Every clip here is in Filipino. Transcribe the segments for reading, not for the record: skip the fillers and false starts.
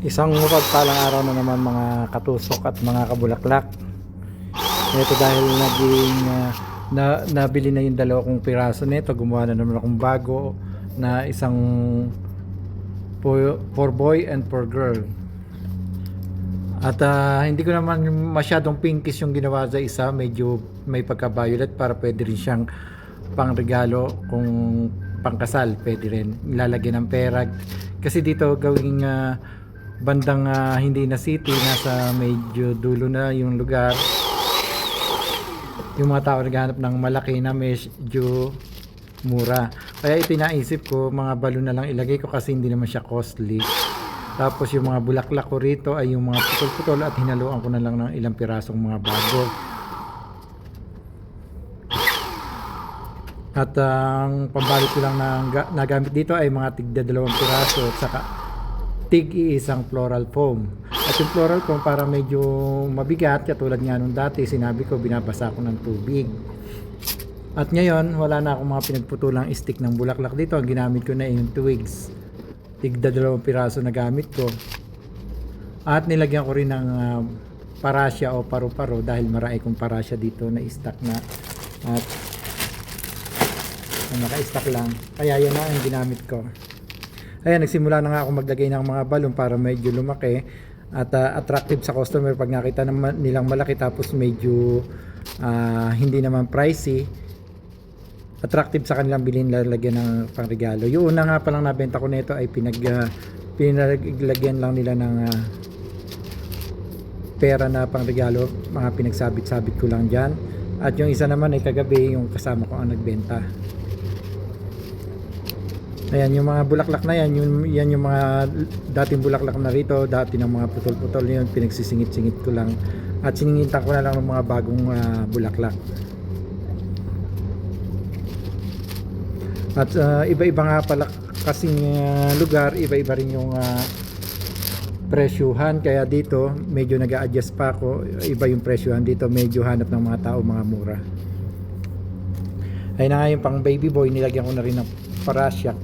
Isang mapagpalang araw na naman mga katusok at mga kabulaklak. Ito dahil naging nabili na yung dalawa kong piraso nito, gumawa na naman akong bago na isang for boy and for girl. At hindi ko naman masyadong pinkish yung ginawa sa isa, medyo may pagka-violet para pwede rin siyang pangregalo kung pangkasal, pwede rin ilalagyan ng pera. Kasi dito gawing bandang hindi na city, nasa medyo dulo na yung lugar. Yung mga tao naghahanap ng malaki na medyo mura. Kaya ito naisip ko, mga balon na lang ilagay ko kasi hindi naman siya costly. Tapos yung mga bulaklak ko rito ay yung mga putol-putol at hinaluan ko na lang ng ilang pirasong mga bago. At ang pambalot ko lang na nagamit dito ay mga tigda 2 piraso at saka tig-iisang floral foam. At yung floral foam para medyo mabigat, katulad nga nung dati sinabi ko binabasa ko ng tubig. At ngayon wala na akong mga pinagputulang stick ng bulaklak dito. Ang ginamit ko na yung twigs, tigda 2 piraso na gamit ko. At nilagyan ko rin ng parasya o paru-paro dahil marami kong parasya dito na stock na at naka-stock lang, kaya yan na ang ginamit ko. Ayan, nagsimula na nga ako maglagay ng mga balon para medyo lumaki at attractive sa customer pag nakita nilang malaki tapos medyo hindi naman pricey, attractive sa kanilang bilhin, lalagyan ng pangregalo. Yung una nga palang nabenta ko nito ay pinaglagyan lang nila ng pera na pangregalo, mga pinagsabit-sabit ko lang dyan. At yung isa naman ay kagabi yung kasama ko ang nagbenta. Ayan, yung mga bulaklak na yan, yan yung mga dating bulaklak na rito, dati ng mga putol-putol yun, pinagsisingit-singit ko lang at siningitan ko na lang ng mga bagong bulaklak. At iba-iba nga pala kasing lugar, iba-iba rin yung presyuhan, kaya dito medyo nag-a-adjust pa ako, iba yung presyuhan dito, medyo hanap ng mga tao mga mura. Ayun na nga yung pang baby boy, nilagyan ko na rin ng parasyak.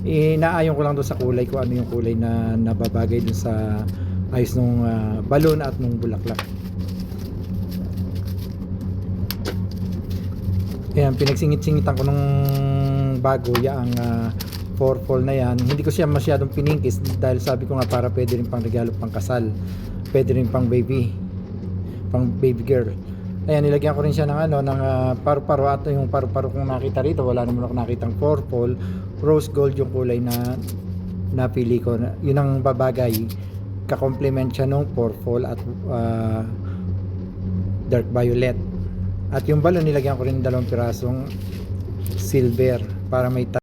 Inaayon ko lang doon sa kulay ko, ano yung kulay na nababagay doon sa ayos nung balon at nung bulaklak. Ayan, pinagsingit-singitan ko nung bago yung purple na yan. Hindi ko siya masyadong piningkis dahil sabi ko nga para pwede rin pang regalo, pang kasal, pwede rin pang baby girl. Ayan, nilagyan ko rin siya ng ng paru-paro, at yung paru-paro kong nakita rito, wala naman ako nakitang purple, rose gold yung kulay na napili ko. Yun ang babagay, ka-complement siya nung purple at dark violet. At yung balon nilagyan ko rin 2 pirasong silver para may